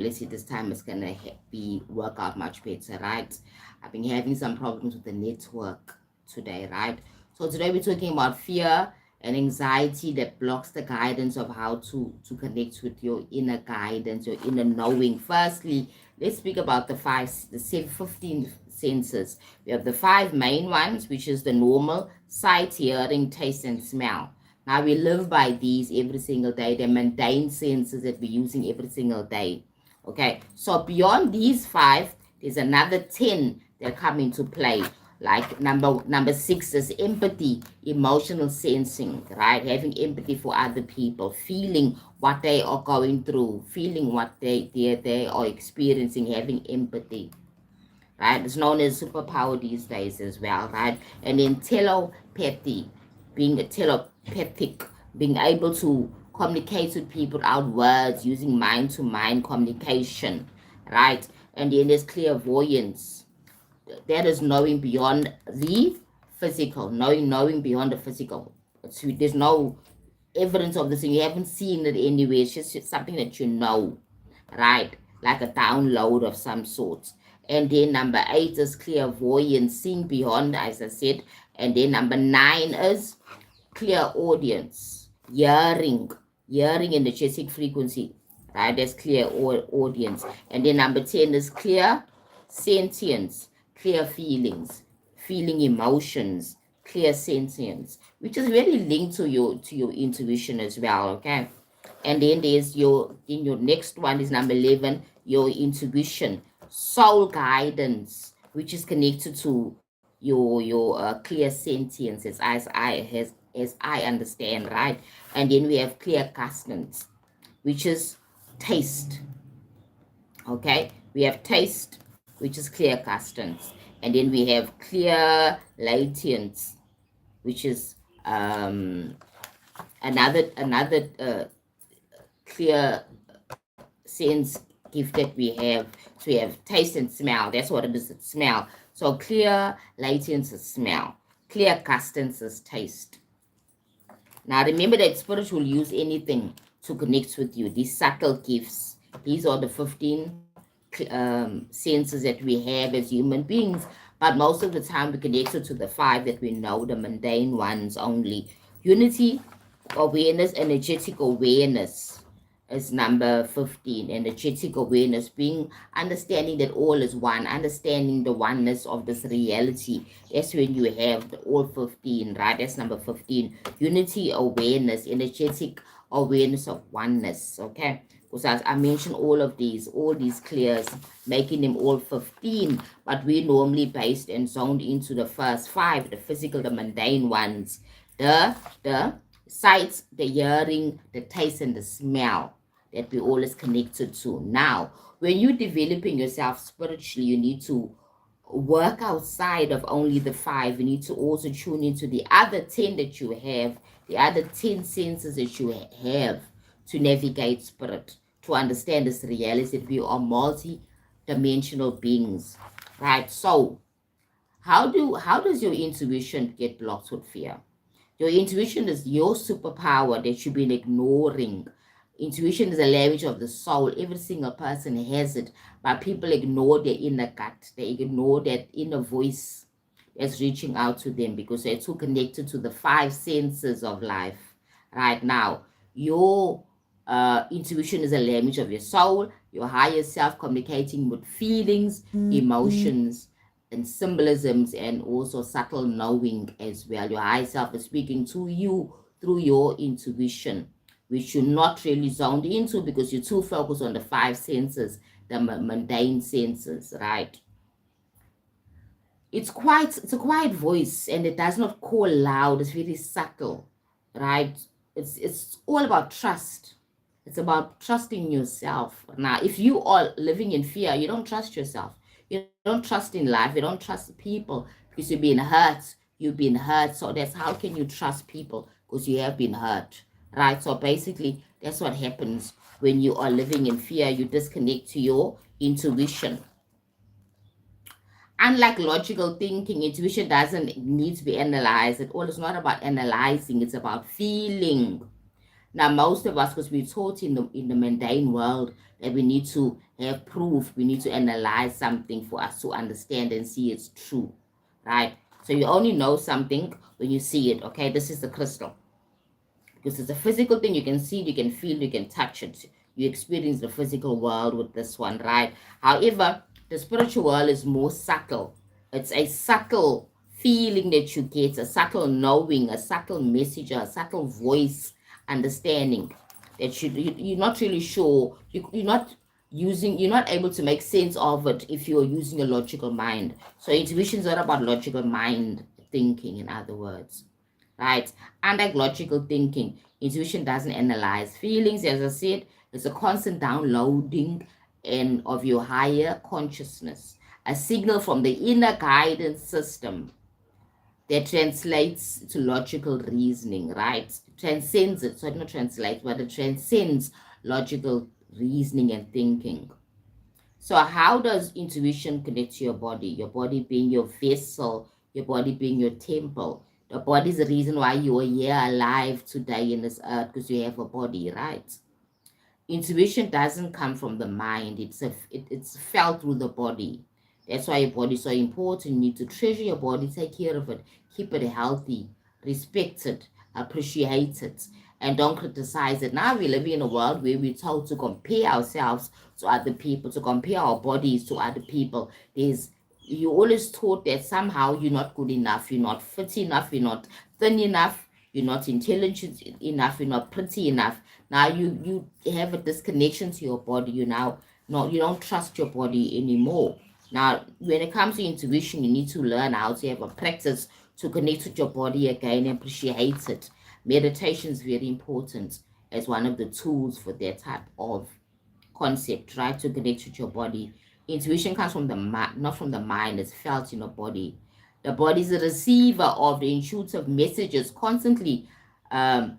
this time is gonna be work out much better, right? I've been having some problems with the network today, right? So today we're talking about fear and anxiety that blocks the guidance of how to connect with your inner guidance, your inner knowing. Firstly, let's speak about the 15 senses. We have the five main ones, which is the normal: sight, hearing, taste, and smell. Now we live by these every single day. They're mundane senses that we're using every single day. Okay, so beyond these five, there's another 10 that come into play. Like number six is empathy, emotional sensing, right? Having empathy for other people, feeling what they are going through, feeling what they are experiencing, having empathy, right? It's known as superpower these days as well, right? And then telepathy, being a telepathic, being able to communicate with people without words, using mind-to-mind communication, right? And then there's clairvoyance. That is knowing beyond the physical, knowing beyond the physical. So there's no evidence of this thing. You haven't seen it anywhere. It's just something that you know, right? Like a download of some sort. And then number 8 is clairvoyance, seeing beyond, as I said. And then number 9 is clear audience, hearing energetic frequency, right? That's clear audience. And then number 10 is clear sentience, clear feelings, feeling emotions, clear sentience, which is very linked to your intuition as well. Okay. And then there's your next one is number 11, your intuition, soul guidance, which is connected to your clear sentience as I understand, right? And then we have clear customs, which is taste. Okay, we have taste, which is clear customs, and then we have clear latents, which is another clear sense gift that we have. So we have taste and smell. That's what it is. It's smell. So clear latents is smell. Clear customs is taste. Now remember that spirit will use anything to connect with you. These subtle gifts. These are the 15 senses that we have as human beings. But most of the time we connect it to the 5 that we know, the mundane ones only. Unity, awareness, energetic awareness is number 15. Energetic awareness, being understanding that all is one, understanding the oneness of this reality. That's when you have all 15, right? That's number 15. Unity awareness, energetic awareness of oneness. Okay, because as I mentioned, all these clears, making them all 15, but we normally based and zoned into the first 5, the physical, the mundane ones, the sight, the hearing, the taste, and the smell that we always connected to. Now, when you're developing yourself spiritually, you need to work outside of only the 5. You need to also tune into the other 10 that you have, the other 10 senses that you have to navigate spirit, to understand this reality that we are multi-dimensional beings, right? So, how does your intuition get blocked with fear? Your intuition is your superpower that you've been ignoring. Intuition is a language of the soul. Every single person has it, but people ignore their inner gut. They ignore that inner voice that's reaching out to them because they're too connected to the 5 senses of life. Right now, your intuition is a language of your soul, your higher self communicating with feelings, emotions, and symbolisms, and also subtle knowing as well. Your higher self is speaking to you through your intuition, which you're not really zoned into because you're too focused on the 5 senses, the mundane senses, right? It's a quiet voice, and it does not call loud. It's very subtle, right? It's all about trust. It's about trusting yourself. Now, if you are living in fear, you don't trust yourself. You don't trust in life. You don't trust people because you've been hurt. You've been hurt. So that's how can you trust people? Because you have been hurt, right? So basically, that's what happens when you are living in fear. You disconnect to your intuition. Unlike logical thinking, intuition doesn't need to be analyzed. It all is not about analyzing. It's about feeling. Now, most of us, because we're taught in the mundane world that we need to have proof, we need to analyze something for us to understand and see it's true, right? So you only know something when you see it, okay? This is the crystal. Because it's a physical thing, you can see it, you can feel, you can touch it. You experience the physical world with this one, right? However, the spiritual world is more subtle. It's a subtle feeling that you get, a subtle knowing, a subtle message, a subtle voice understanding that you're not really sure. You're not able to make sense of it if you're using a logical mind. So intuition is not about logical mind thinking, in other words, right? Unlike logical thinking, intuition doesn't analyze feelings. As I said, it's a constant downloading and of your higher consciousness, a signal from the inner guidance system that translates to logical reasoning, right? Transcends it, so it not translates, but it transcends logical reasoning and thinking. So how does intuition connect to your body? Your body being your vessel, your body being your temple. The body is the reason why you are here alive today in this earth, because you have a body, right? Intuition doesn't come from the mind. It's felt through the body. That's why your body is so important. You need to treasure your body, take care of it, keep it healthy, respect it, appreciate it, and don't criticize it. Now we're living in a world where we're told to compare ourselves to other people, to compare our bodies to other people. You're always taught that somehow you're not good enough, you're not fit enough, you're not thin enough, you're not intelligent enough, you're not pretty enough. Now you have a disconnection to your body. You don't trust your body anymore. Now, when it comes to intuition, you need to learn how to have a practice to connect with your body again and appreciate it. Meditation is very important as one of the tools for that type of concept, right? To connect with your body. Intuition comes from the mind, not from the mind. It's felt in your body. The body is a receiver of the intuitive messages, constantly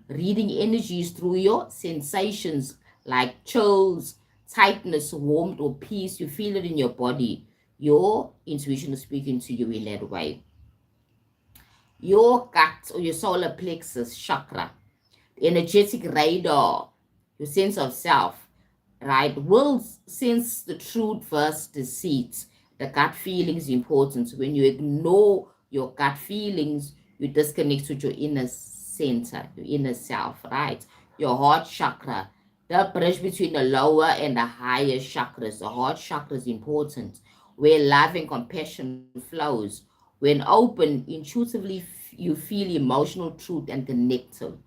reading energies through your sensations like chills, tightness, warmth, or peace. You feel it in your body. Your intuition is speaking to you in that way. Your gut or your solar plexus chakra, the energetic radar, your sense of self, right, will sense the truth versus deceit. The gut feeling is important. When you ignore your gut feelings, you disconnect with your inner center, your inner self, right? Your heart chakra, the bridge between the lower and the higher chakras. The heart chakra is important, where love and compassion flows. When open, intuitively you feel emotional truth and connection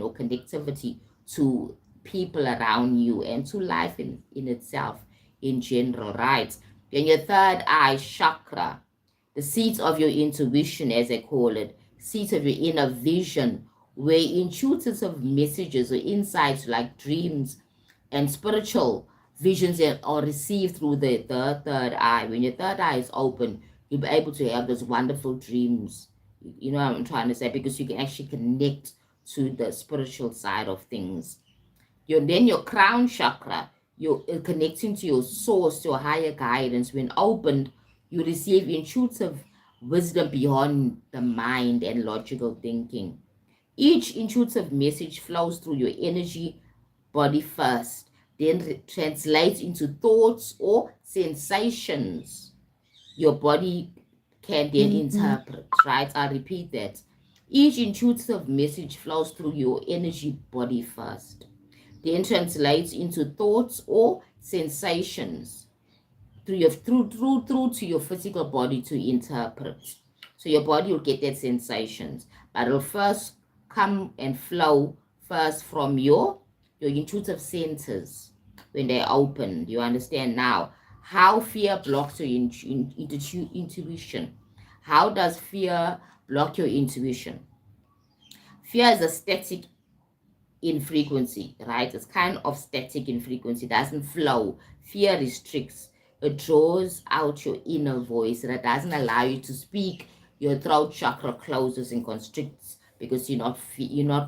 or connectivity to people around you and to life in itself in general, right? Then your third eye chakra, the seat of your intuition, as I call it, seat of your inner vision, where intuitive messages or insights like dreams and spiritual visions that are received through the third eye. When your third eye is open, you'll be able to have those wonderful dreams. You know what I'm trying to say? Because you can actually connect to the spiritual side of things. Your crown chakra, you're connecting to your source, your higher guidance. When opened, you receive intuitive wisdom beyond the mind and logical thinking. Each intuitive message flows through your energy body first, then translates into thoughts or sensations your body can then interpret, right? I repeat that. Each intuitive message flows through your energy body first, then translates into thoughts or sensations through to your physical body to interpret. So your body will get that sensations, but it'll first come and flow first from your intuitive centers when they're open. You understand now how fear blocks your intuition? How does fear block your intuition? Fear is a static in frequency, right? It's kind of static in frequency, doesn't flow. Fear restricts. It draws out your inner voice and it doesn't allow you to speak. Your throat chakra closes and constricts because you're not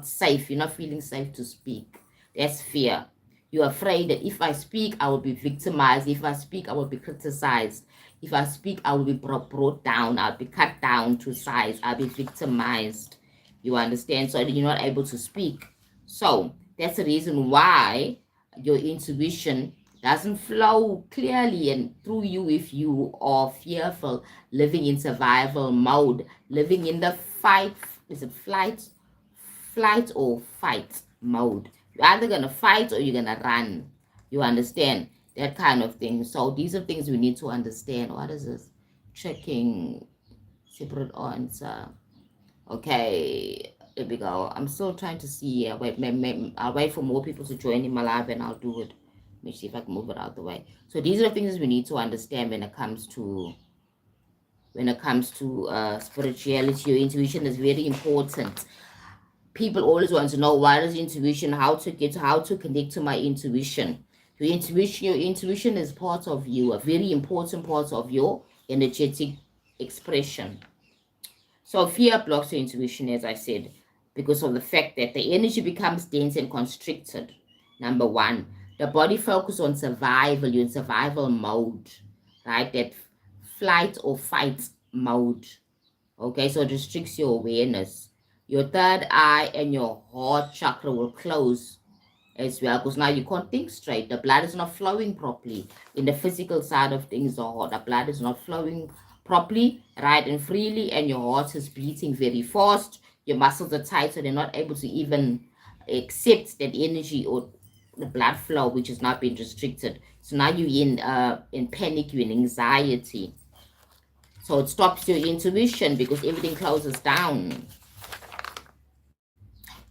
safe. You're not feeling safe to speak. That's fear. You're afraid that if I speak, I will be victimized. If I speak, I will be criticized. If I speak, I will be brought down. I'll be cut down to size. I'll be victimized. You understand? So you're not able to speak. So that's the reason why your intuition doesn't flow clearly and through you if you are fearful, living in survival mode, living in the fight, is it flight or fight mode. You're either gonna fight or you're gonna run. You understand that kind of thing. So these are things we need to understand. What is this? Checking separate answer. Okay, here we go. I'm still trying to see. I'll wait for more people to join in my live and I'll do it. Let me see if I can move it out the way. So these are the things we need to understand when it comes to spirituality. Your intuition is very important. People always want to know what is intuition, how to connect to my intuition. Your intuition is part of you, a very important part of your energetic expression. So fear blocks your intuition, as I said, because of the fact that the energy becomes dense and constricted. Number one, the body focuses on survival. You're in survival mode, right? That flight or fight mode. Okay, so it restricts your awareness. Your third eye and your heart chakra will close as well, because now you can't think straight. The blood is not flowing properly. In the physical side of things, the blood is not flowing properly, right, and freely, and your heart is beating very fast. Your muscles are tight, so they're not able to even accept that energy or the blood flow, which has not been restricted. So now you're in panic, you're in anxiety. So it stops your intuition because everything closes down.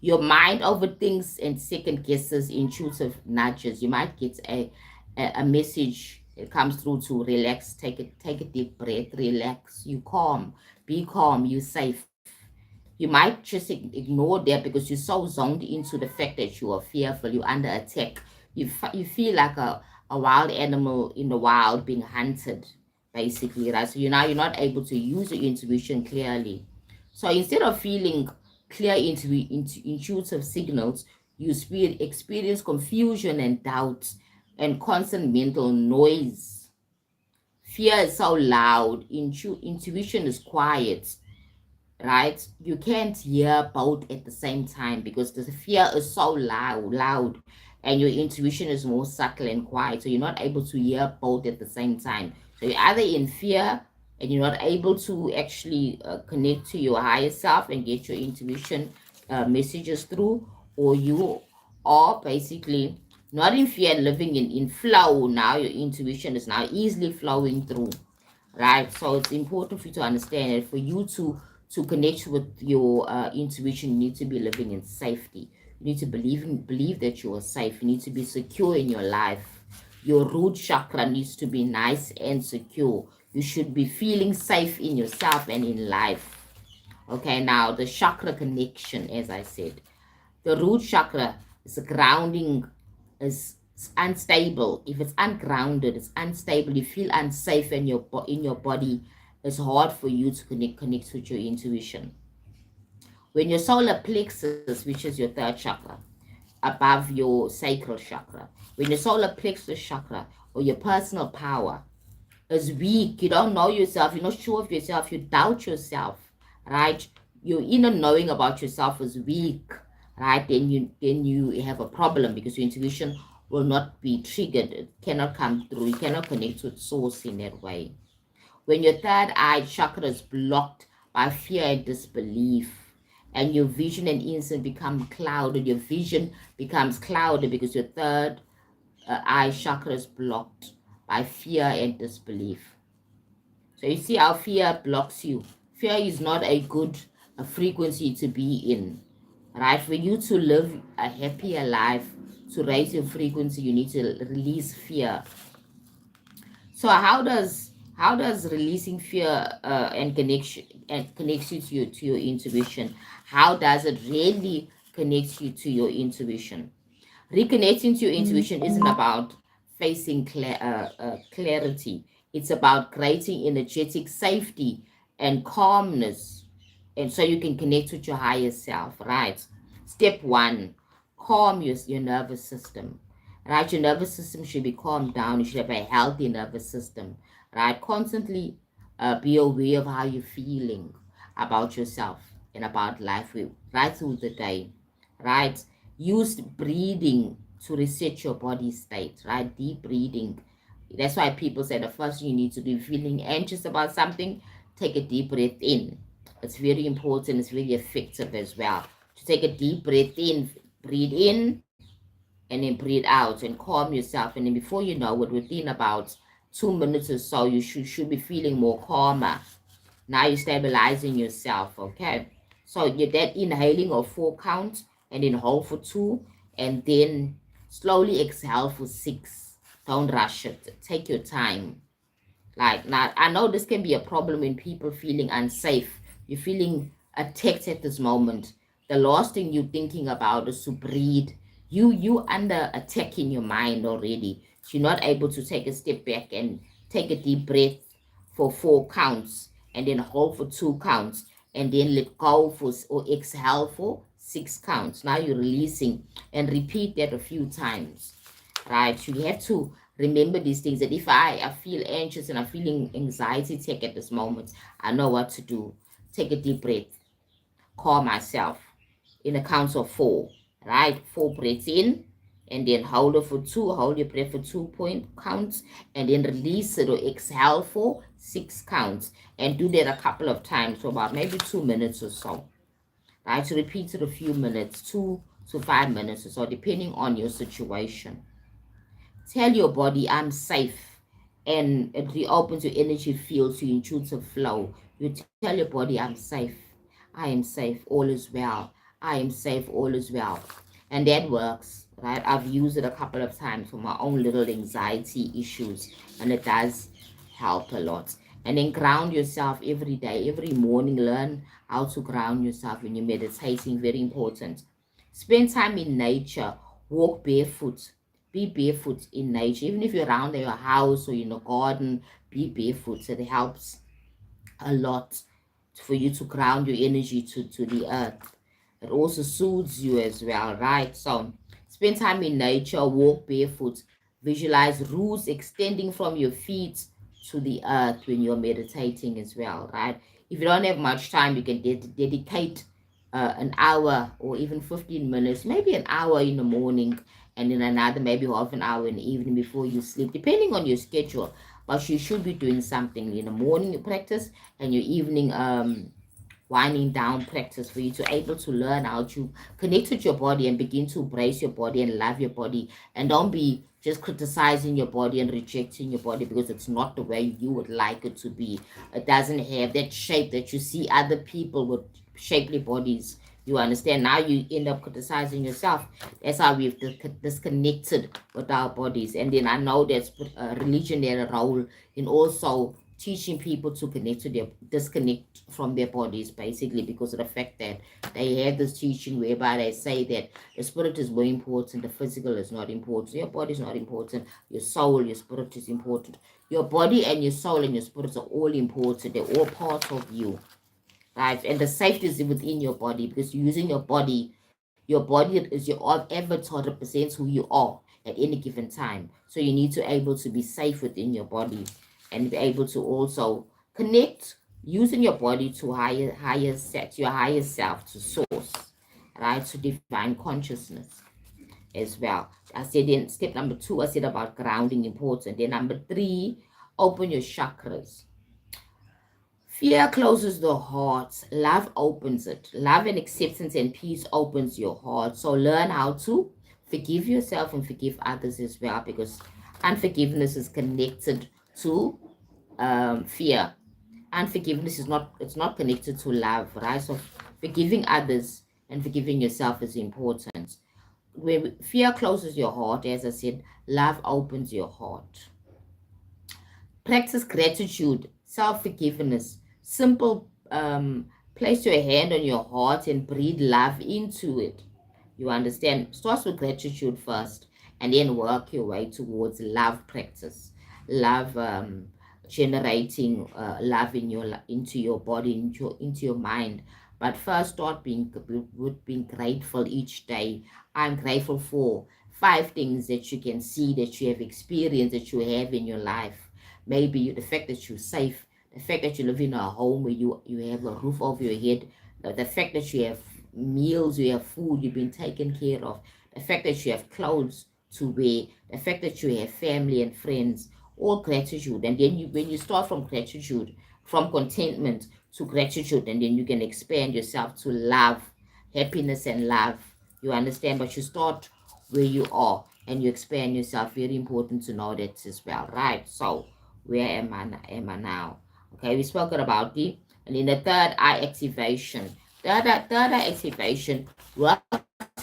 Your mind overthinks and second guesses intrusive nudges. You might get a message that comes through to relax, take a deep breath, relax, you calm, you safe. You might just ignore that because you're so zoned into the fact that you are fearful, you're under attack. You feel like a wild animal in the wild being hunted, basically, right? So you're not able to use your intuition clearly. So instead of feeling clear intuitive signals, you experience confusion and doubt and constant mental noise. Fear is so loud, intuition is quiet, right? You can't hear both at the same time because the fear is so loud, and your intuition is more subtle and quiet. So you're not able to hear both at the same time. So you're either in fear and you're not able to actually connect to your higher self and get your intuition messages through, or you are basically not in fear and living in flow. Now your intuition is now easily flowing through, right? So it's important for you to understand that for you to connect with your intuition, you need to be living in safety. You need to believe that you are safe. You need to be secure in your life. Your root chakra needs to be nice and secure. You should be feeling safe in yourself and in life. Okay, now the chakra connection, as I said, the root chakra is grounding, is unstable. If it's ungrounded, it's unstable. You feel unsafe in your body. It's hard for you to connect with your intuition. When your solar plexus, which is your third chakra, above your sacral chakra, when your solar plexus chakra or your personal power is weak, you don't know yourself, you're not sure of yourself, you doubt yourself, right? Your inner knowing about yourself is weak, right? Then you have a problem because your intuition will not be triggered. It cannot come through. You cannot connect with source in that way. When your third eye chakra is blocked by fear and disbelief, and your vision and instinct become clouded, your vision becomes clouded because your third eye chakra is blocked by fear and disbelief. So you see how fear blocks you. Fear is not a good frequency to be in, right? For you to live a happier life, to raise your frequency, you need to release fear. So how does releasing fear and connection and connects you to your intuition? How does it really connect you to your intuition? Reconnecting to your intuition isn't about facing clarity. It's about creating energetic safety and calmness, and so you can connect with your higher self, right? Step one, calm your nervous system, right? Your nervous system should be calmed down. You should have a healthy nervous system, right? Constantly be aware of how you're feeling about yourself and about life right through the day, right? Use breathing to reset your body state, right? Deep breathing. That's why people say the first thing you need to do, feeling anxious about something, take a deep breath in. It's very important. It's very effective as well. To take a deep breath in, breathe in, and then breathe out and calm yourself. And then before you know it, within about 2 minutes or so, you should be feeling more calmer. Now you're stabilizing yourself, okay? So you're that inhaling of 4 counts, and then hold for 2, and then slowly exhale for 6. Don't rush it. Take your time. Like, now, I know this can be a problem when people feeling unsafe. You're feeling attacked at this moment. The last thing you're thinking about is to breathe. You under attack in your mind already. So you're not able to take a step back and take a deep breath for 4 counts, and then hold for 2 counts, and then let go for or exhale for 6 counts. Now you're releasing, and repeat that a few times. Right? You have to remember these things, that if I feel anxious and I'm feeling anxiety attack at this moment, I know what to do. Take a deep breath, calm myself in a count of 4, right? 4 breaths in, and then hold it for 2, hold your breath for 2 counts, and then release it or exhale for 6 counts, and do that a couple of times for about maybe 2 minutes or so, right? To repeat it a few minutes, 2 to 5 minutes or so, depending on your situation. Tell your body, I'm safe. And it reopens your energy field to intuitive flow. You tell your body, I'm safe. I am safe. All is well. I am safe. All is well. And that works, right? I've used it a couple of times for my own little anxiety issues. And it does help a lot. And then ground yourself every day. Every morning, learn how to ground yourself when you're meditating. Very important. Spend time in nature. Walk barefoot. Be barefoot in nature. Even if you're around your house or in a garden, be barefoot. So it helps a lot for you to ground your energy to the earth. It also soothes you as well, right? So spend time in nature, walk barefoot, visualize roots extending from your feet to the earth when you're meditating as well, right? If you don't have much time, you can dedicate an hour or even 15 minutes, maybe an hour in the morning, and then another maybe half an hour in the evening before you sleep, depending on your schedule. But you should be doing something in the morning, you practice, and your evening winding down practice, for you to able to learn how to connect with your body and begin to embrace your body and love your body, and don't be just criticizing your body and rejecting your body because it's not the way you would like it to be. It doesn't have that shape that you see other people with shapely bodies. You understand? Now you end up criticizing yourself. That's how we've disconnected with our bodies. And then I know that's religion had a role in also teaching people to connect to their disconnect from their bodies, basically, because of the fact that they have this teaching whereby they say that the spirit is more important, the physical is not important, your body is not important, your soul, your spirit is important. Your body and your soul and your spirit are all important. They're all part of you, right? And the safety is within your body, because you're using your body is your avatar, represents who you are at any given time. So you need to able to be safe within your body, and be able to also connect using your body to your higher self, to source, right? To divine consciousness as well. I said in step number 2, I said about grounding important. Then number 3, open your chakras. Fear closes the heart. Love opens it. Love and acceptance and peace opens your heart. So learn how to forgive yourself and forgive others as well, because unforgiveness is connected to fear. Unforgiveness is not, it's not connected to love, right? So forgiving others and forgiving yourself is important. When fear closes your heart, as I said, love opens your heart. Practice gratitude, self-forgiveness. Simple, place your hand on your heart and breathe love into it. You understand? Start with gratitude first, and then work your way towards love practice. Love, generating love in into your body, into your mind. But first, start being grateful each day. I'm grateful for 5 things that you can see, that you have experienced, that you have in your life. Maybe the fact that you're safe, the fact that you live in a home where you have a roof over your head, the fact that you have meals, you have food, you've been taken care of, the fact that you have clothes to wear, the fact that you have family and friends, all gratitude. And then when you start from gratitude, from contentment to gratitude, and then you can expand yourself to love, happiness and love. You understand? But you start where you are and you expand yourself. Very important to know that as well, right? So where am I now? Okay, we spoke about the, and in the third eye activation. Third eye activation works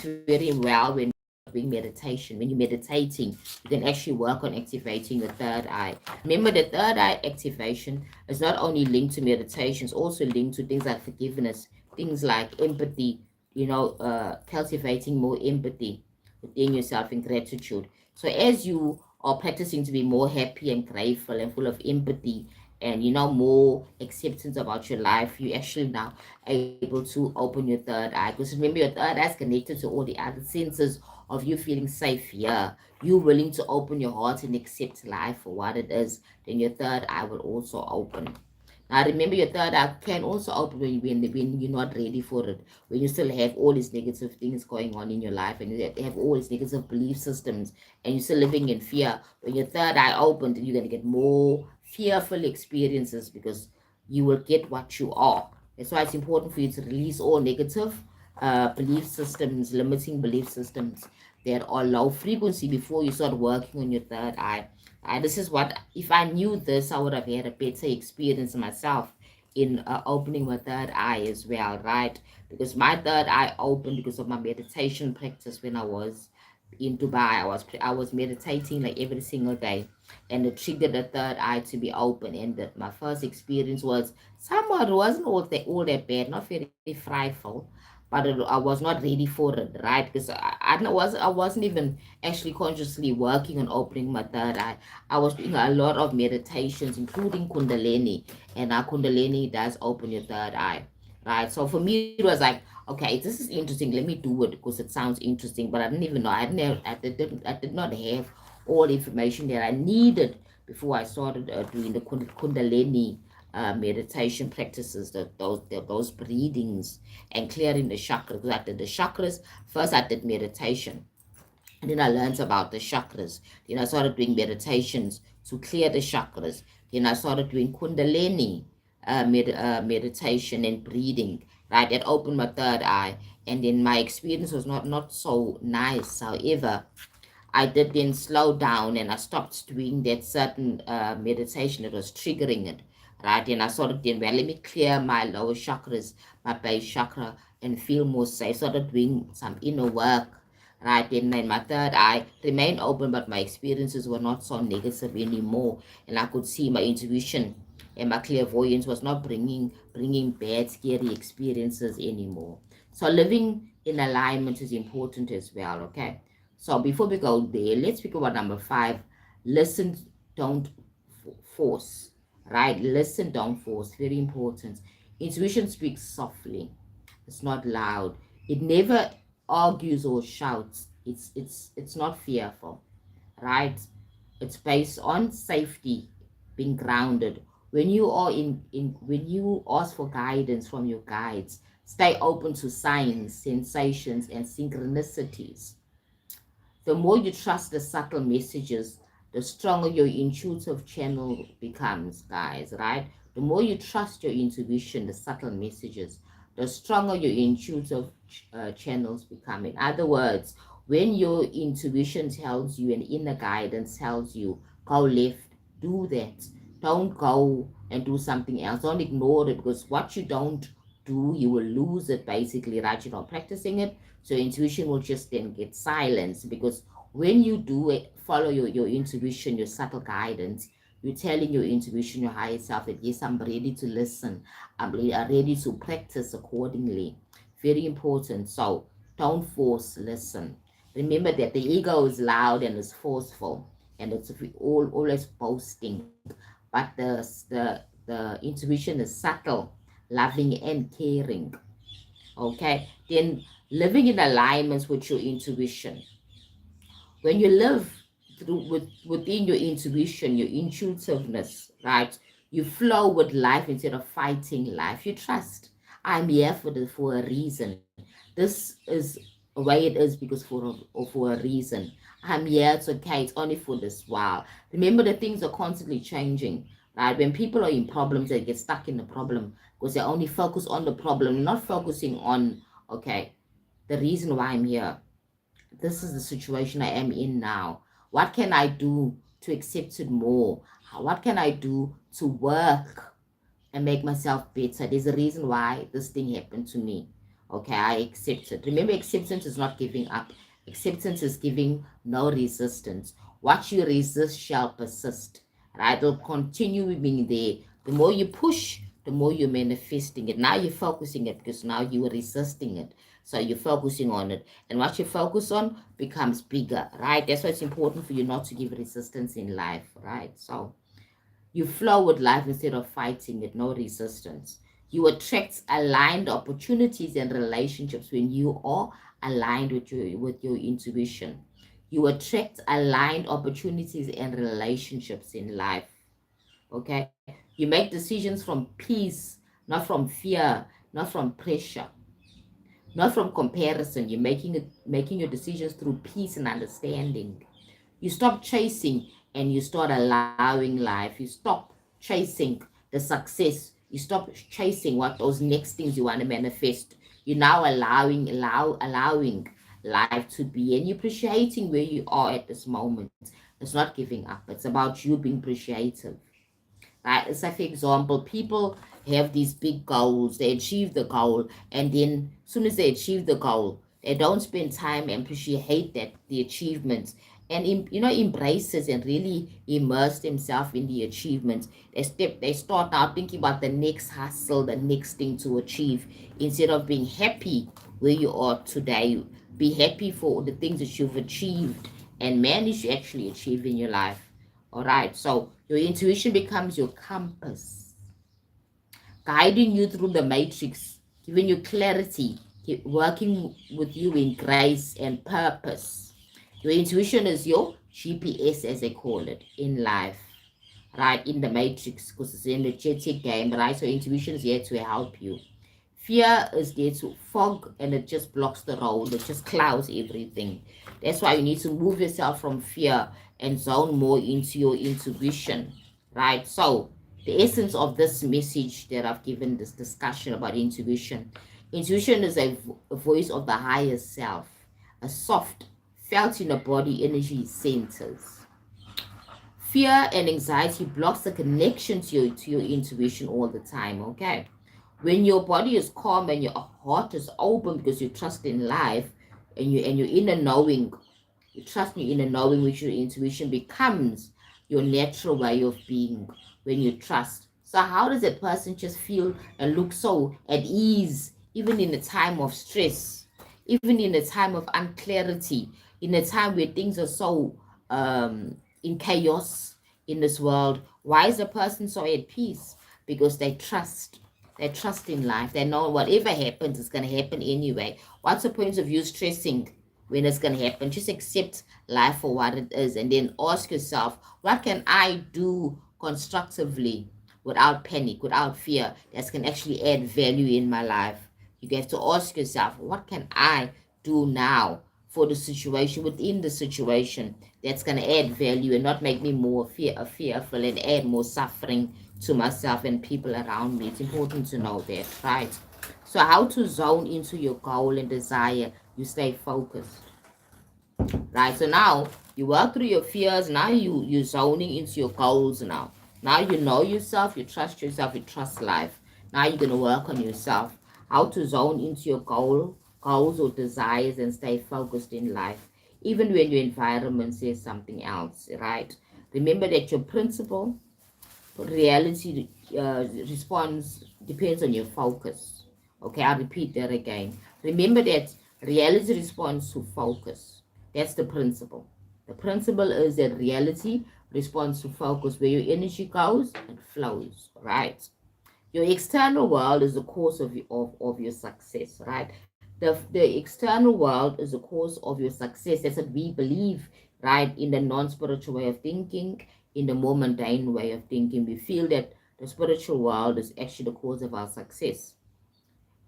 very well when doing meditation. When you're meditating, you can actually work on activating the third eye. Remember, the third eye activation is not only linked to meditation, it's also linked to things like forgiveness, things like empathy, cultivating more empathy within yourself and gratitude. So as you are practicing to be more happy and grateful and full of empathy and more acceptance about your life, you actually now able to open your third eye, because remember your third eye is connected to all the other senses of you feeling safe here. You willing to open your heart and accept life for what it is, then your third eye will also open. Now remember, your third eye can also open when you're not ready for it, when you still have all these negative things going on in your life and you have all these negative belief systems and you're still living in fear. When your third eye opened, you're going to get more fearful experiences because you will get what you are. That's why it's important for you to release all negative belief systems, limiting belief systems that are low frequency before you start working on your third eye. This is what, if I knew this, I would have had a better experience myself in opening my third eye as well, right? Because my third eye opened because of my meditation practice when I was in Dubai. I was meditating like every single day, and it triggered the third eye to be open. And my first experience was somewhat, it wasn't all that bad, not very frightful, but I was not ready for it, right? Because I wasn't even actually consciously working on opening my third eye. I was doing a lot of meditations, including Kundalini, and our Kundalini does open your third eye, right? So for me, it was like, okay, this is interesting. Let me do it because it sounds interesting, but I didn't even know. I did not have all the information that I needed before I started doing the Kundalini meditation practices, those breathings and clearing the chakras. Because I did the chakras first. I did meditation, and then I learned about the chakras. Then I started doing meditations to clear the chakras. Then I started doing Kundalini meditation and breathing. Right, that opened my third eye, and then my experience was not so nice. However, I did then slow down and I stopped doing that certain meditation that was triggering it, right? And I started then, well, let me clear my lower chakras, my base chakra, and feel more safe. Started doing some inner work, right? And then my third eye remained open, but my experiences were not so negative anymore. And I could see my intuition and my clairvoyance was not bringing bad, scary experiences anymore. So living in alignment is important as well, okay? So before we go there, let's speak about number 5. Listen, don't force. Right? Listen, don't force. Very important. Intuition speaks softly. It's not loud. It never argues or shouts. It's not fearful. Right? It's based on safety, being grounded. When you are when you ask for guidance from your guides, stay open to signs, sensations, and synchronicities. The more you trust the subtle messages, the stronger your intuitive channel becomes, guys, right? The more you trust your intuition, the subtle messages, the stronger your intuitive channels become. In other words, when your intuition tells you and inner guidance tells you, go left, do that. Don't go and do something else. Don't ignore it, because what you don't do, you will lose it basically, right? You're not practicing it, so intuition will just then get silenced, because when you do it, follow your intuition, your subtle guidance, you're telling your intuition, your higher self, that yes, I'm ready to listen. I'm ready to practice accordingly. Very important. So don't force, listen. Remember that the ego is loud and is forceful, and it's always boasting. But the intuition is subtle, loving, and caring. Okay? Then living in alignment with your intuition. When you live within your intuition, your intuitiveness, right? You flow with life instead of fighting life. You trust. I'm here for a reason. this is the way it is because for a reason. I'm here, it's okay, it's only for this while. Remember that things are constantly changing, right? When people are in problems, they get stuck in the problem because they only focus on the problem, not focusing on, okay, the reason why I'm here. This is the situation I am in now. What can I do to accept it more? What can I do to work and make myself better? There's a reason why this thing happened to me. Okay, I accept it. Remember, acceptance is not giving up. Acceptance is giving no resistance. What you resist shall persist. Right? It'll continue being there. The more you push, the more you're manifesting it. Now you're focusing it because now you are resisting it. So you're focusing on it. And what you focus on becomes bigger, right? That's why it's important for you not to give resistance in life, right? So you flow with life instead of fighting it, no resistance. You attract aligned opportunities and relationships when you are aligned with your intuition. You attract aligned opportunities and relationships in life. Okay? You make decisions from peace, not from fear, not from pressure, not from comparison. You're making your decisions through peace and understanding. You stop chasing and you start allowing life. You stop chasing the success. You stop chasing what those next things you want to manifest. You're now allowing life to be, and you're appreciating where you are at this moment. It's not giving up. It's about you being appreciative. Right? So for example, people have these big goals, they achieve the goal, and then as soon as they achieve the goal, they don't spend time and appreciate that the achievements and embraces and really immerse themselves in the achievements. They start out thinking about the next hustle, the next thing to achieve, instead of being happy where you are today. Be happy for the things that you've achieved and managed to actually achieve in your life. All right, so your intuition becomes your compass, guiding you through the matrix, giving you clarity, working with you in grace and purpose. Your intuition is your GPS, as they call it, in life, right? In the matrix, because it's an energetic game, right? So intuition is here to help you. Fear is there to fog and it just blocks the road. It just clouds everything. That's why you need to move yourself from fear and zone more into your intuition, right? So the essence of this message that I've given this discussion about intuition. Intuition is a voice of the higher self, a soft, felt in the body energy centers. Fear and anxiety blocks the connection to your intuition all the time, okay? When your body is calm and your heart is open because you trust in life and your inner knowing, you trust in your inner knowing, which your intuition becomes your natural way of being when you trust. So how does a person just feel and look so at ease, even in a time of stress, even in a time of unclarity, in a time where things are so in chaos in this world? Why is a person so at peace? Because they trust. They trust in life. They know whatever happens is going to happen anyway. What's the point of you stressing when it's going to happen? Just accept life for what it is and then ask yourself, what can I do constructively without panic, without fear, that can actually add value in my life? You have to ask yourself, what can I do now for the situation, within the situation, that's going to add value and not make me more fearful and add more suffering to myself and people around me? It's important to know that, right? So how to zone into your goal and desire? You stay focused, right? So now you work through your fears. Now you're zoning into your goals. Now you know yourself, you trust life. Now you're going to work on yourself, how to zone into your goals or desires and stay focused in life, even when your environment says something else, right? Remember that your principle reality response depends on your focus. Okay, I'll repeat that again. Remember that reality responds to focus. That's the principle. The principle is that reality responds to focus. Where your energy goes, it flows, right? Your external world is the cause of your success, right? The external world is the cause of your success. That's what we believe, right? In the non-spiritual way of thinking, in the more mundane way of thinking, we feel that the spiritual world is actually the cause of our success.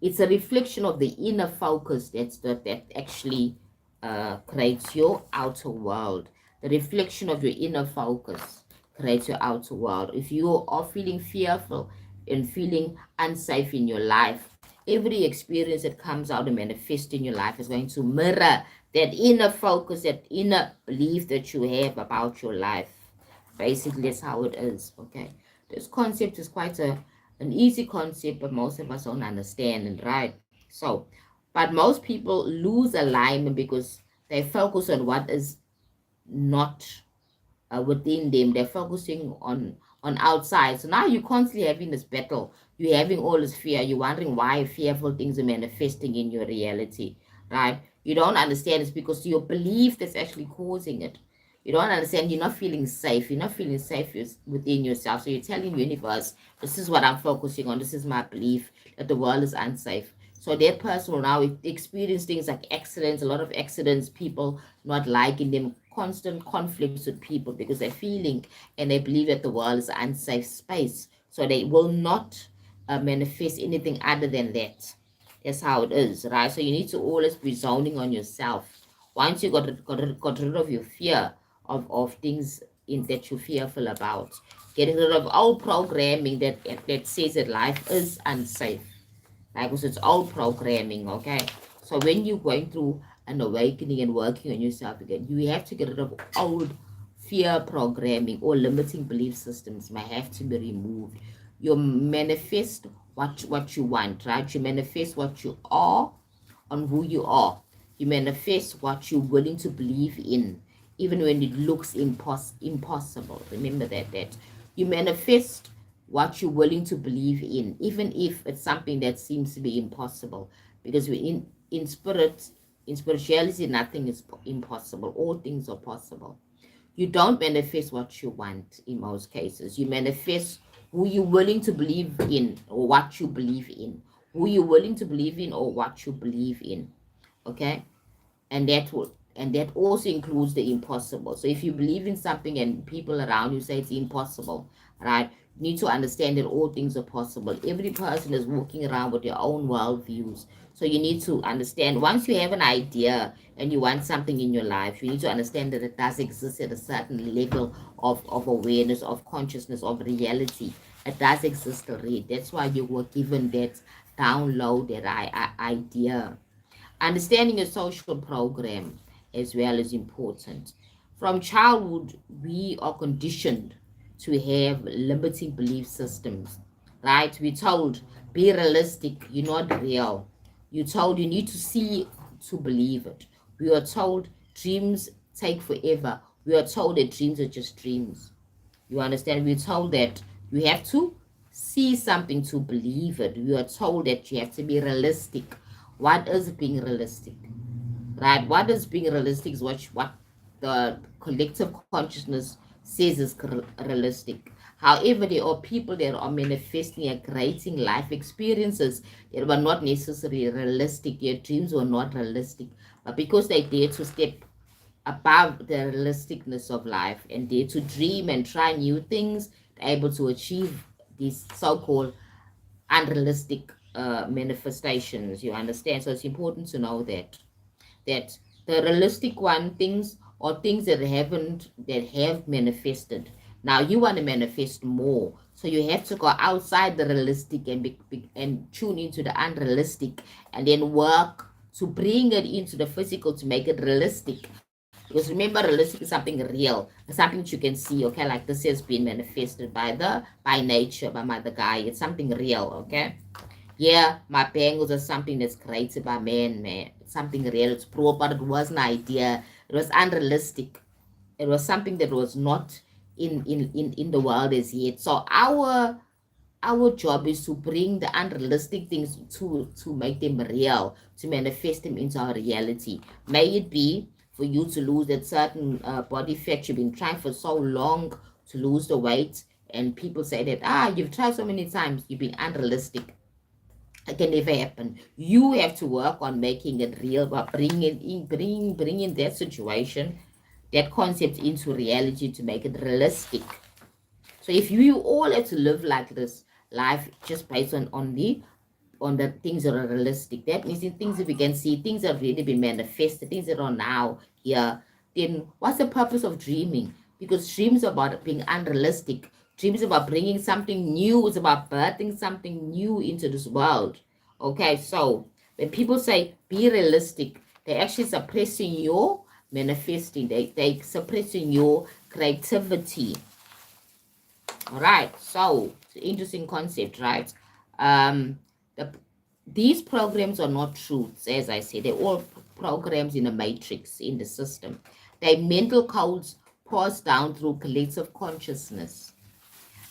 It's a reflection of the inner focus that actually creates your outer world. The reflection of your inner focus creates your outer world. If you are feeling fearful and feeling unsafe in your life, every experience that comes out and manifests in your life is going to mirror that inner focus, that inner belief that you have about your life. Basically, that's how it is. Okay, this concept is quite an easy concept, but most of us don't understand it, right? So, but most people lose alignment because they focus on what is not within them. They're focusing on outside. So now you're constantly having this battle. You're having all this fear. You're wondering why fearful things are manifesting in your reality, right? You don't understand it's because your belief that's actually causing it. You don't understand. You're not feeling safe. You're not feeling safe within yourself. So you're telling the universe, this is what I'm focusing on. This is my belief that the world is unsafe. So that person will now experience things like accidents, a lot of accidents, people not liking them, constant conflicts with people because they're feeling and they believe that the world is an unsafe space. So they will not manifest anything other than that. That's how it is, right? So you need to always be zoning on yourself. Once you got rid of your fear of things that you're fearful about, getting rid of old programming that says that life is unsafe. Like, because it's old programming, okay? So when you're going through an awakening and working on yourself again, you have to get rid of old fear programming or limiting belief systems may have to be removed. You manifest what you want, right? You manifest what you are on who you are. You manifest what you're willing to believe in, even when it looks impossible. Remember that you manifest what you're willing to believe in, even if it's something that seems to be impossible. Because we're in spirit, in spirituality, nothing is impossible. All things are possible. You don't manifest what you want in most cases. You manifest who you're willing to believe in or what you believe in. Who you're willing to believe in or what you believe in. Okay? And that also includes the impossible. So if you believe in something and people around you say it's impossible, right? You need to understand that all things are possible. Every person is walking around with their own worldviews. So you need to understand, once you have an idea and you want something in your life, you need to understand that it does exist at a certain level of awareness, of consciousness, of reality. It does exist already. That's why you were given that download, that idea. Understanding a social program as well is important. From childhood, we are conditioned to have limiting belief systems, right? We're told, be realistic, you're not real. You're told you need to see to believe it. We are told dreams take forever. We are told that dreams are just dreams. You understand? We're told that you have to see something to believe it. We are told that you have to be realistic. What is being realistic? Right? What is being realistic is what the collective consciousness says is realistic. However, there are people that are manifesting and creating life experiences that were not necessarily realistic. Their dreams were not realistic. But because they dared to step above the realisticness of life and dare to dream and try new things, able to achieve these so-called unrealistic manifestations. You understand? So it's important to know that the realistic one things or things that have manifested. Now you want to manifest more, so you have to go outside the realistic and tune into the unrealistic, and then work to bring it into the physical to make it realistic. Because remember, realistic is something real, something that you can see. Okay, like this has been manifested by nature, by Mother Gaia. It's something real. Okay. Yeah, my bangles are something that's created by man. It's something real. It's pro, but it was an idea. It was unrealistic. It was something that was not in the world as yet. So our job is to bring the unrealistic things to make them real, to manifest them into our reality. May it be for you to lose that certain body fat you've been trying for so long to lose the weight, and people say that you've tried so many times, you've been unrealistic. It can never happen. You have to work on making it real by bringing that situation, that concept into reality to make it realistic. So if you all have to live like this life just based on the on the things that are realistic. That means in things that we can see, things that have really been manifested, things that are now here. Then what's the purpose of dreaming? Because dreams are about being unrealistic. Dreams about bringing something new. It's about birthing something new into this world. Okay, so when people say be realistic, they're actually suppressing your manifesting. They suppressing your creativity. All right, so it's an interesting concept, right? The, these programs are not truths, as I say. They're all programs in a matrix, in the system. They're mental codes passed down through collective consciousness.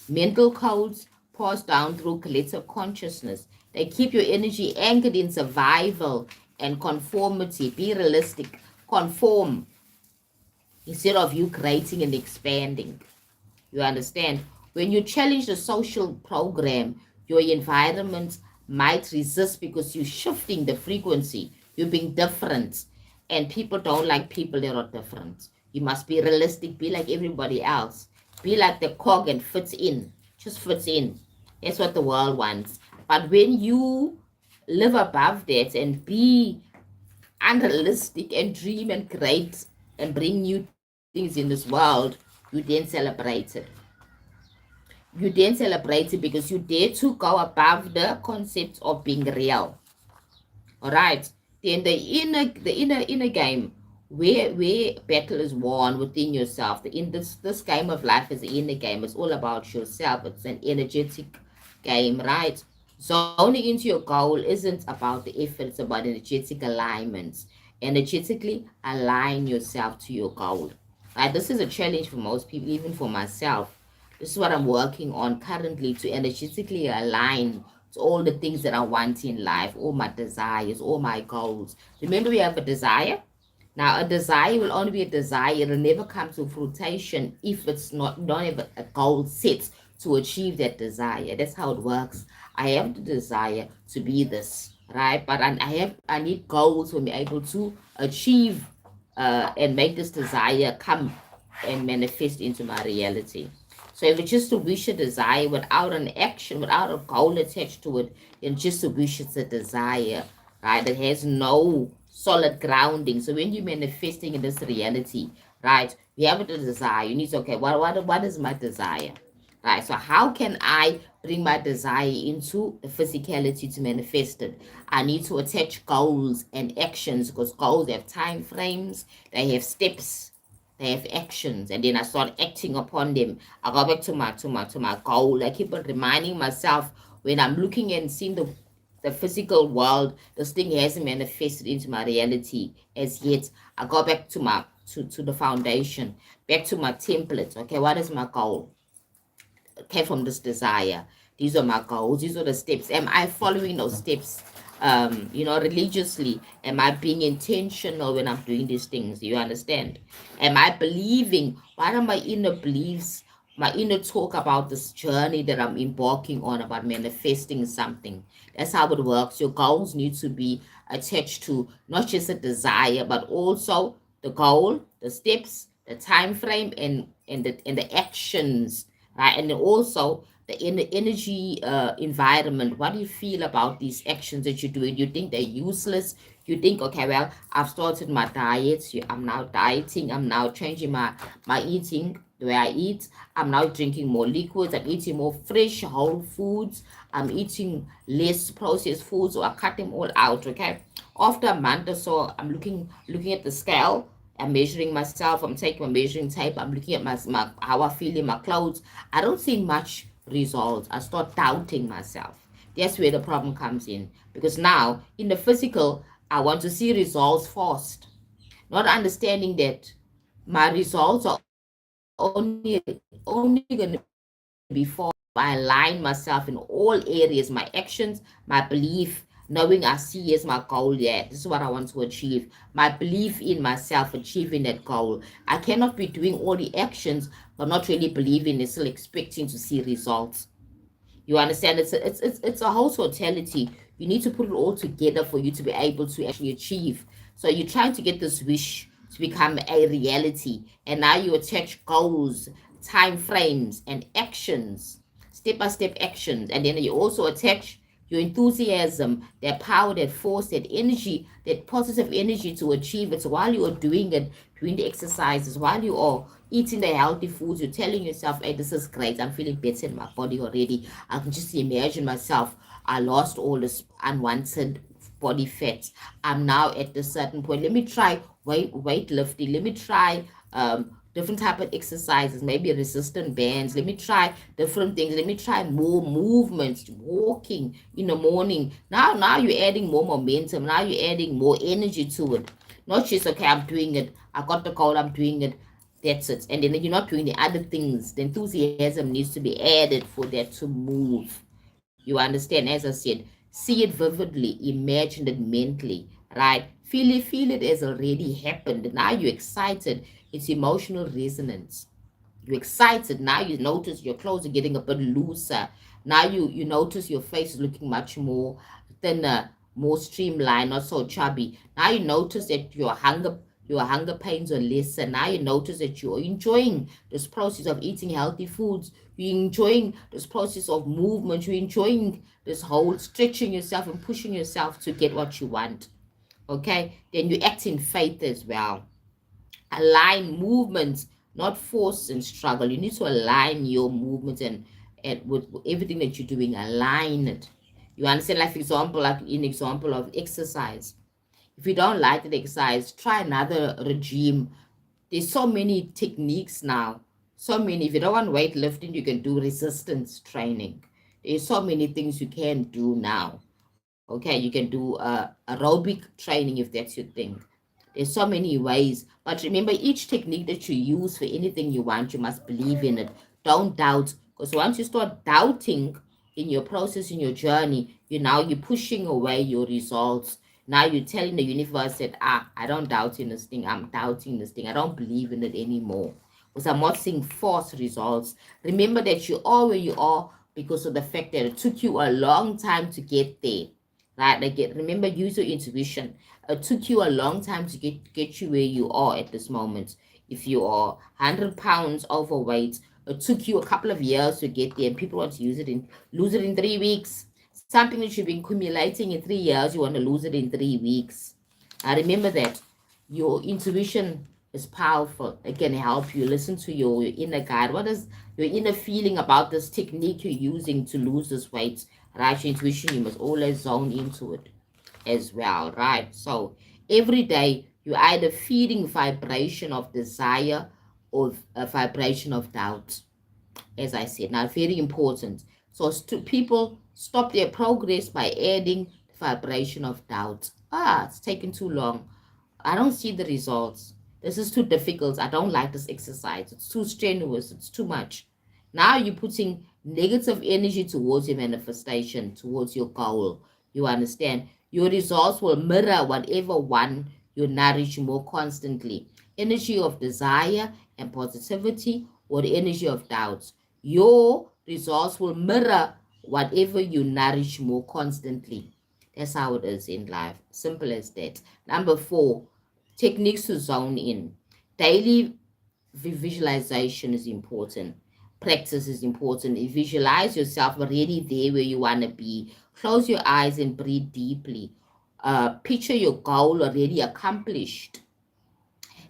Mental codes passed down through collective consciousness. They keep your energy anchored in survival and conformity. Be realistic. Conform instead of you creating and expanding. You understand? When you challenge the social program, your environment might resist because you're shifting the frequency. You're being different. And people don't like people that are different. You must be realistic. Be like everybody else. Be like the cog and fits in. Just fits in. That's what the world wants. But when you live above that and be unrealistic and dream and create and bring new things in this world, you then celebrate it. You then celebrate it because you dare to go above the concept of being real. All right. Then the inner game, where battle is won within yourself. In this game of life is the inner game. It's all about yourself. It's an energetic game, right? Zoning into your goal isn't about the effort. It's about energetic alignments. Energetically align yourself to your goal. Right? This is a challenge for most people, even for myself. This is what I'm working on currently, to energetically align to all the things that I want in life, all my desires, all my goals. Remember, we have a desire. Now, a desire will only be a desire. It'll never come to fruition if it's not even a goal set to achieve that desire. That's how it works. I have the desire to be this, right? But I need goals to be able to achieve and make this desire come and manifest into my reality. So if it's just a wish, a desire without an action, without a goal attached to it, then just a wish, it's a desire, right? It has no solid grounding. So when you're manifesting in this reality, right, you have a desire. You need to, okay, what is my desire? Right, so how can I bring my desire into the physicality to manifest it? I need to attach goals and actions, because goals have time frames, they have steps, they have actions, and then I start acting upon them. I go back to my goal. I keep on reminding myself when I'm looking and seeing the physical world, this thing hasn't manifested into my reality as yet. I go back to my to the foundation, back to my templates. Okay, what is my goal? Came from this desire. These are my goals. These are the steps. Am I following those steps? Religiously? Am I being intentional when I'm doing these things? You understand? Am I believing? What are my inner beliefs? My inner talk about this journey that I'm embarking on, about manifesting something. That's how it works. Your goals need to be attached to not just a desire, but also the goal, the steps, the time frame, and the actions, right? And then also the energy environment. What do you feel about these actions that you're doing? You think they're useless? You think, okay, well, I've started my diet. I'm now dieting. I'm now changing my eating, the way I eat. I'm now drinking more liquids. I'm eating more fresh, whole foods. I'm eating less processed foods, so I cut them all out, okay? After a month or so, I'm looking at the scale. I'm measuring myself. I'm taking my measuring tape. I'm looking at my how I feel in my clothes. I don't see much results. I start doubting myself. That's where the problem comes in. Because now, in the physical, I want to see results fast. Not understanding that my results are only going to be fast if I align myself in all areas, my actions, my belief, knowing I see as my goal. Yeah, this is what I want to achieve. My belief in myself achieving that goal. I cannot be doing all the actions but not really believing and still expecting to see results. You understand? It's a whole totality. You need to put it all together for you to be able to actually achieve. So you're trying to get this wish to become a reality, and now you attach goals, time frames, and actions, step by step actions, and then you also attach your enthusiasm, that power, that force, that energy, that positive energy to achieve it. So while you are doing it, doing the exercises, while you are eating the healthy foods, you're telling yourself, hey, this is great. I'm feeling better in my body already. I can just imagine myself. I lost all this unwanted body fat. I'm now at a certain point. Let me try weightlifting. Let me try different type of exercises, maybe resistant bands. Let me try different things. Let me try more movements, walking in the morning. Now you're adding more momentum. Now you're adding more energy to it. Not just, okay, I'm doing it. I got the goal, I'm doing it. That's it. And then you're not doing the other things. The enthusiasm needs to be added for that to move. You understand? As I said, see it vividly, imagine it mentally, right? Feel it as already happened. Now you're excited. It's emotional resonance. You're excited. Now you notice your clothes are getting a bit looser. Now you notice your face is looking much more thinner, more streamlined, not so chubby. Now you notice that your hunger pains are lesser. Now you notice that you're enjoying this process of eating healthy foods. You're enjoying this process of movement. You're enjoying this whole stretching yourself and pushing yourself to get what you want. Okay? Then you act in faith as well. Align movements, not force and struggle. You need to align your movements and with everything that you're doing, align it. You understand? Like, for example, like in example of exercise. If you don't like the exercise, try another regime. There's so many techniques now. So many. If you don't want weightlifting, you can do resistance training. There's so many things you can do now. Okay, you can do aerobic training if that's your thing. There's so many ways. But remember, each technique that you use for anything you want, you must believe in it. Don't doubt. Because once you start doubting in your process, in your journey, you're pushing away your results. Now you're telling the universe that, I don't doubt in this thing. I'm doubting this thing. I don't believe in it anymore. Because I'm not seeing false results. Remember that you are where you are because of the fact that it took you a long time to get there. Right? Remember, use your intuition. It took you a long time to get you where you are at this moment. If you are 100 pounds overweight, it took you a couple of years to get there, and people want to lose it in 3 weeks. Something that you've been accumulating in 3 years, you want to lose it in 3 weeks. Now remember that your intuition is powerful. It can help you. Listen to your inner guide. What is your inner feeling about this technique you're using to lose this weight? Right? Your intuition, you must always zone into it as well, right? So every day you either feeding vibration of desire or a vibration of doubt, as I said. Now, very important. So people stop their progress by adding vibration of doubt. It's taking too long. I don't see the results. This is too difficult. I don't like this exercise. It's too strenuous. It's too much. Now you're putting negative energy towards your manifestation, towards your goal. You understand? Your results will mirror whatever one you nourish more constantly. Energy of desire and positivity or the energy of doubts. Your results will mirror whatever you nourish more constantly. That's how it is in life. Simple as that. Number 4, techniques to zone in. Daily visualization is important. Practice is important. Visualize yourself already there where you want to be. Close your eyes and breathe deeply. Picture your goal already accomplished.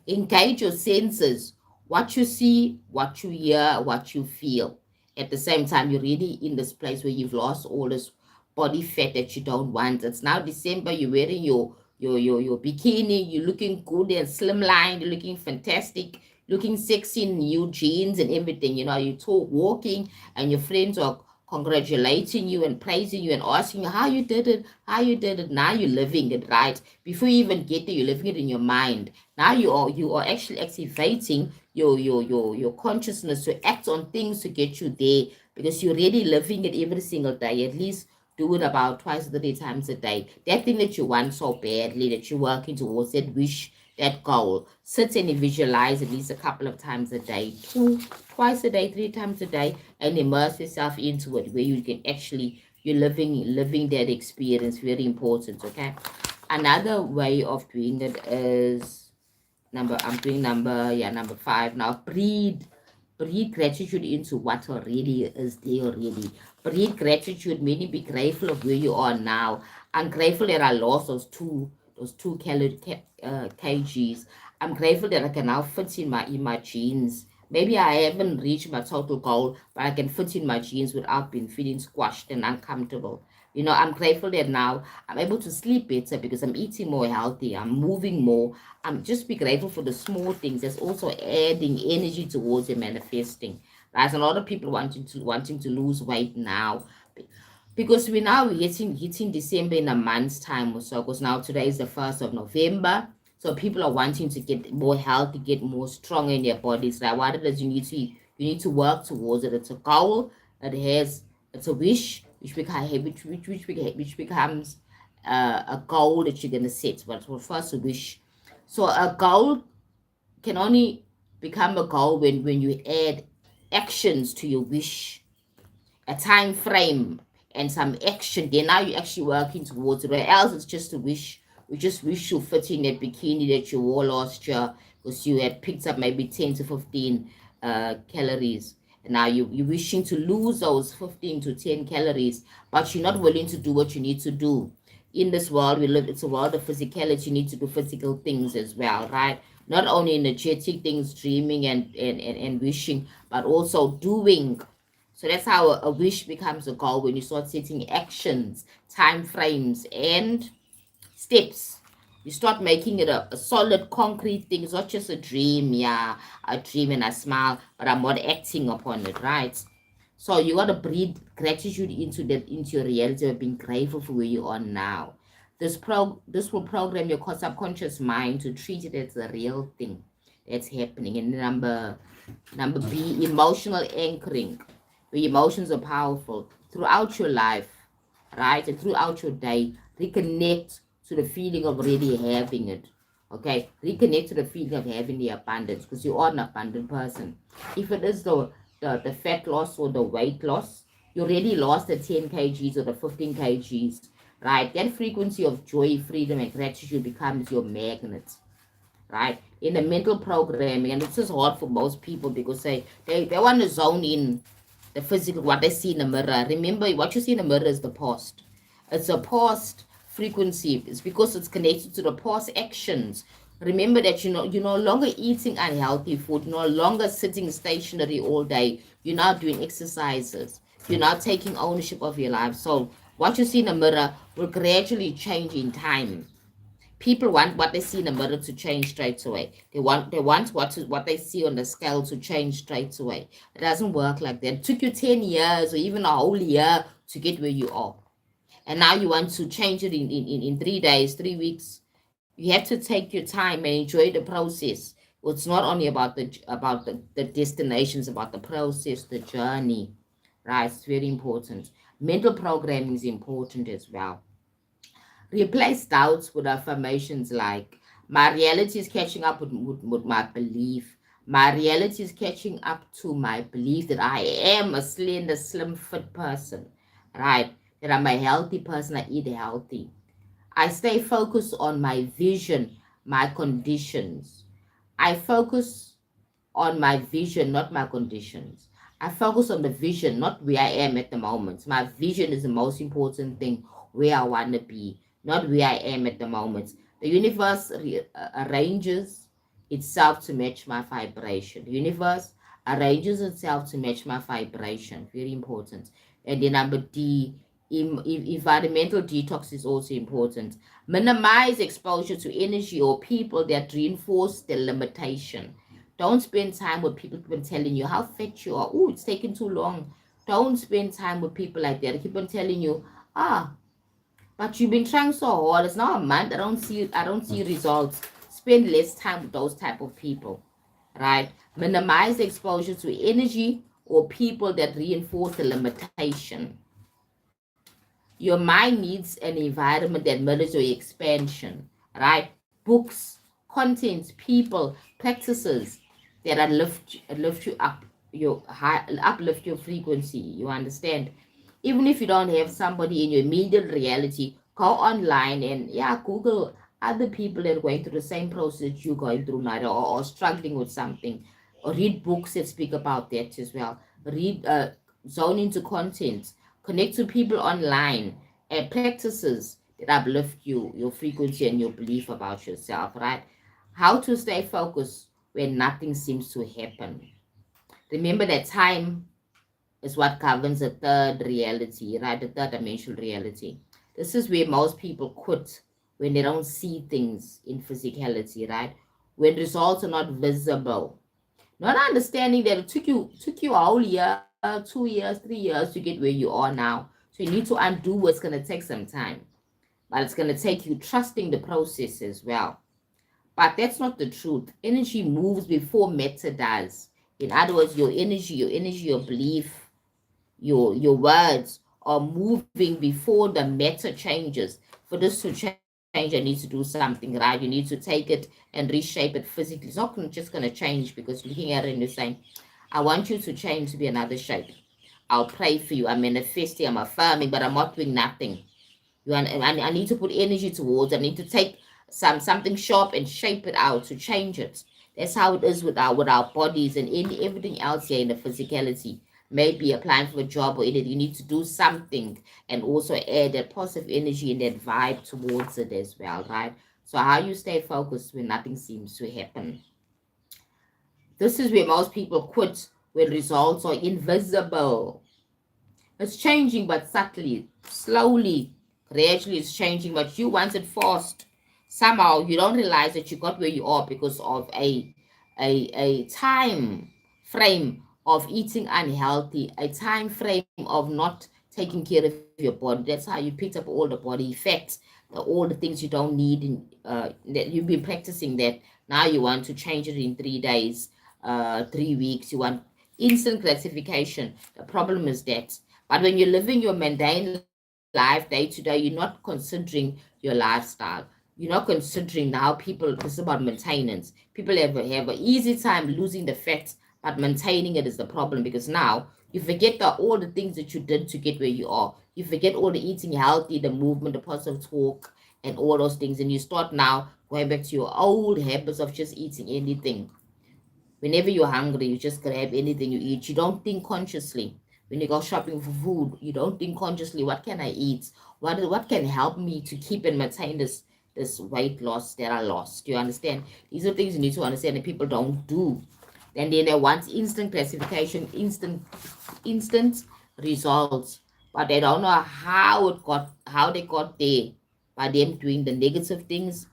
Engage your senses. What you see, what you hear, what you feel. At the same time, you're really in this place where you've lost all this body fat that you don't want. It's now December. You're wearing your bikini. You're looking good and slimline. You're looking fantastic. Looking sexy in new jeans and everything. You talk walking and your friends are congratulating you and praising you and asking you how you did it, how you did it. Now you're living it, right? Before you even get there, you're living it in your mind. Now you are actually activating your consciousness to act on things to get you there because you're already living it every single day. At least do it about twice or 3 times a day. That thing that you want so badly, that you're working towards, that wish, that goal. Sit and visualize at least a couple of times a day, twice a day, 3 times a day, and immerse yourself into it where you can actually, you're living that experience. Very important, okay? Another way of doing it is number 5 now. Breathe Breathe gratitude into what already is there already. Breathe gratitude, meaning be grateful of where you are now. I'm grateful that I lost those two kgs. I'm grateful that I can now fit in my jeans. Maybe I haven't reached my total goal, but I can fit in my jeans without being feeling squashed and uncomfortable. I'm grateful that now I'm able to sleep better because I'm eating more healthy. I'm moving more. I'm just be grateful for the small things. That's also adding energy towards your manifesting. There's a lot of people wanting to lose weight now because we're now hitting December in a month's time or so. Because now today is the 1st of November, so people are wanting to get more healthy, get more strong in their bodies. Like what it is, you need to work towards it. It's a goal. It's a wish which becomes a goal that you're gonna set. But first a wish. So a goal can only become a goal when you add actions to your wish, a time frame and some action. Then now you're actually working towards it. Or else it's just a wish. You just wish you fit in that bikini that you wore last year because you had picked up maybe 10 to 15 calories. And now you're wishing to lose those 15 to 10 calories, but you're not willing to do what you need to do. In this world we live, it's a world of physicality. You need to do physical things as well, right? Not only energetic things, dreaming and wishing, but also doing. So that's how a wish becomes a goal, when you start setting actions, time frames, and steps. You start making it a solid, concrete thing. It's not just a dream, yeah, a dream and a smile, but I'm not acting upon it, right? So you got to breathe gratitude into your reality of being grateful for where you are now. This will program your subconscious mind to treat it as a real thing that's happening. And number B, emotional anchoring. Your emotions are powerful throughout your life, right? And throughout your day, reconnect to the feeling of already having it. Okay, reconnect to the feeling of having the abundance, because you are an abundant person. If it is the fat loss or the weight loss, you already lost the 10 kgs or the 15 kgs, right? That frequency of joy, freedom, and gratitude becomes your magnet, right? In the mental programming, and it's just hard for most people because they want to zone in the physical, what they see in the mirror. Remember, what you see in the mirror is the past. It's a past frequency. It's because it's connected to the past actions. Remember that you're no longer eating unhealthy food, no longer sitting stationary all day. You're now doing exercises. You're now taking ownership of your life. So what you see in the mirror will gradually change in time. People want what they see in the mirror to change straight away. They want what they see on the scale to change straight away. It doesn't work like that. It took you 10 years or even a whole year to get where you are. And now you want to change it in 3 days, 3 weeks. You have to take your time and enjoy the process. It's not only about the destinations, about the process, the journey. Right? It's very important. Mental programming is important as well. Replace doubts with affirmations like, my reality is catching up with my belief. My reality is catching up to my belief that I am a slender, slim, fit person, right? That I'm a healthy person, I eat healthy. I stay focused on my vision, my conditions. I focus on my vision, not my conditions. I focus on the vision, not where I am at the moment. My vision is the most important thing, where I want to be, not where I am at the moment. The universe arranges itself to match my vibration. The universe arranges itself to match my vibration. Very important. And then number D, environmental detox is also important. Minimize exposure to energy or people that reinforce the limitation. Don't spend time with people keep on telling you how fat you are. Oh, it's taking too long. Don't spend time with people like that. They keep on telling you, but you've been trying so hard. It's now a month. I don't see results. Spend less time with those type of people. Right? Minimize the exposure to energy or people that reinforce the limitation. Your mind needs an environment that mirrors your expansion, right? Books, contents, people, practices that lift you up, uplift your frequency. You understand? Even if you don't have somebody in your immediate reality, go online and Google other people that are going through the same process you're going through now, or struggling with something. or read books that speak about that as well. Read, zone into content, connect to people online, and practices that uplift you, your frequency, and your belief about yourself, right? How to stay focused when nothing seems to happen. Remember that time is what governs the third reality, right? The third dimensional reality. This is where most people quit when they don't see things in physicality, right? When results are not visible. Not understanding that it took you a whole year, 2 years, 3 years to get where you are now. So you need to undo what's gonna take some time. But it's gonna take you trusting the process as well. But that's not the truth. Energy moves before matter does. In other words, your belief, your words are moving before the matter changes. For this to change, I need to do something, right? You need to take it and reshape it physically. It's not just going to change because you're looking at it and you're saying, I want you to change to be another shape. I'll pray for you. I'm manifesting, I'm affirming, but I'm not doing nothing. I need to put energy towards. I need to take something sharp and shape it out to change it. That's how it is with our bodies and everything else here in the physicality. Maybe applying for a job or anything, you need to do something and also add that positive energy and that vibe towards it as well, right? So how you stay focused when nothing seems to happen. This is where most people quit when results are invisible. It's changing, but subtly, slowly, gradually it's changing, but you want it fast. Somehow you don't realize that you got where you are because of a time frame of eating unhealthy, a time frame of not taking care of your body. That's how you picked up all the body effects, all the things you don't need, that you've been practicing that. Now you want to change it in 3 days, 3 weeks. You want instant gratification. The problem is that, but when you're living your mundane life day to day, you're not considering your lifestyle. You're not considering now people, this is about maintenance. People have an easy time losing the fat, but maintaining it is the problem because now you forget all the things that you did to get where you are. You forget all the eating healthy, the movement, the positive talk, and all those things. And you start now going back to your old habits of just eating anything. Whenever you're hungry, you just grab anything you eat. You don't think consciously. When you go shopping for food, you don't think consciously, what can I eat? What can help me to keep and maintain this weight loss that I lost? Do you understand? These are things you need to understand that people don't do. And then they want instant gratification, instant results, but they don't know how they got there by them doing the negative things,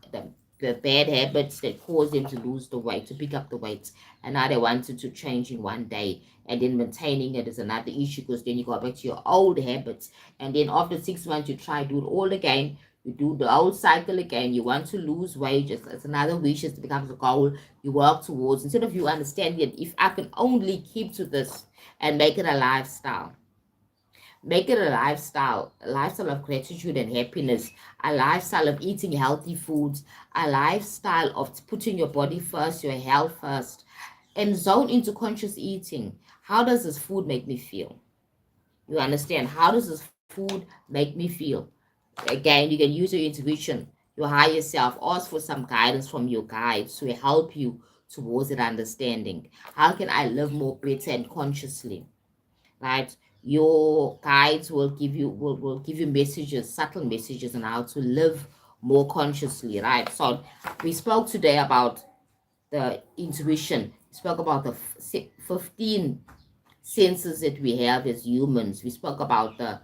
the bad habits that cause them to lose the weight, to pick up the weight, and now they wanted to change in one day, and then maintaining it is another issue because then you go back to your old habits, and then after 6 months you try do it all again. You do the old cycle again. You want to lose weight. It's another wish. It becomes a goal you work towards. Instead of you understanding that if I can only keep to this and make it a lifestyle, make it a lifestyle of gratitude and happiness, a lifestyle of eating healthy foods, a lifestyle of putting your body first, your health first, and zone into conscious eating. How does this food make me feel? You understand? How does this food make me feel? Again, you can use your intuition, your higher self, ask for some guidance from your guides to help you towards that understanding. How can I live more better and consciously? Right? Your guides will give you messages, subtle messages on how to live more consciously, right? So we spoke today about the intuition. We spoke about the 15 senses that we have as humans. We spoke about the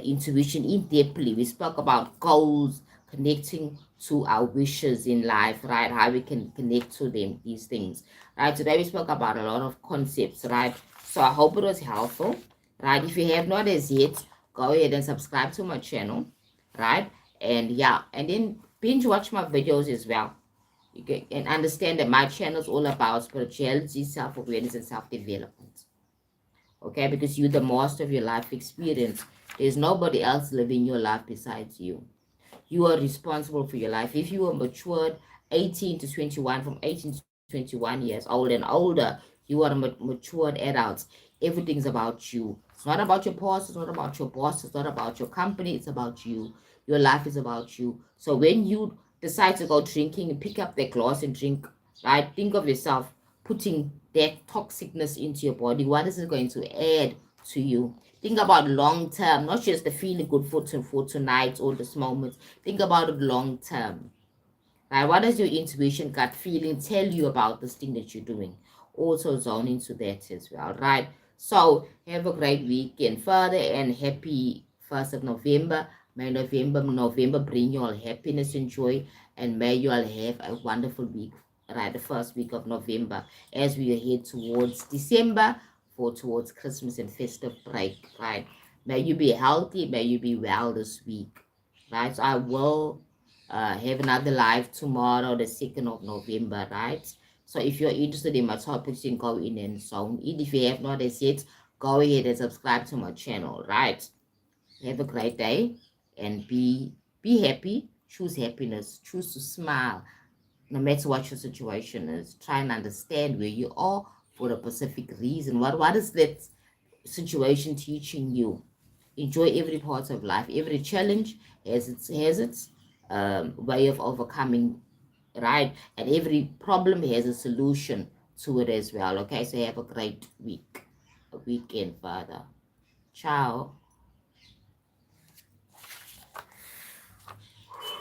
intuition in depthly. We spoke about goals, connecting to our wishes in life, right? How we can connect to them, these things. Right. Today we spoke about a lot of concepts, right? So I hope it was helpful. Right. If you have not as yet, go ahead and subscribe to my channel. Right. And yeah, and then binge watch my videos as well. You can and understand that my channel is all about spirituality, self-awareness, and self-development. Okay, because you're the master of your life experience. There's nobody else living your life besides you. You are responsible for your life. If you are matured 18 to 21, from 18 to 21 years old and older, you are matured adults. Everything's about you. It's not about your past. It's not about your boss. It's not about your company. It's about you. Your life is about you. So when you decide to go drinking and pick up that glass and drink, right, think of yourself. putting that toxicness into your body? What is it going to add to you? Think about long term, not just the feeling good for tonight or this moment. Think about it long term. Right? What does your intuition, gut feeling tell you about this thing that you're doing? Also zone into that as well, right? So have a great weekend further and happy 1st of November. May November bring you all happiness and joy, and may you all have a wonderful week, right? The first week of November as we head towards December for towards Christmas and festive break, right? May you be healthy, may you be well this week, right? So I will have another live tomorrow, the 2nd of November, right? So if you're interested in my topics, you can go in and zone in. If you have not as yet, go ahead and subscribe to my channel, right? Have a great day and be happy. Choose happiness. Choose to smile. No matter what your situation is, try and understand where you are for a specific reason. What is that situation teaching you? Enjoy every part of life. Every challenge has its way of overcoming, right? And every problem has a solution to it as well. Okay, so have a great weekend, Father. Ciao.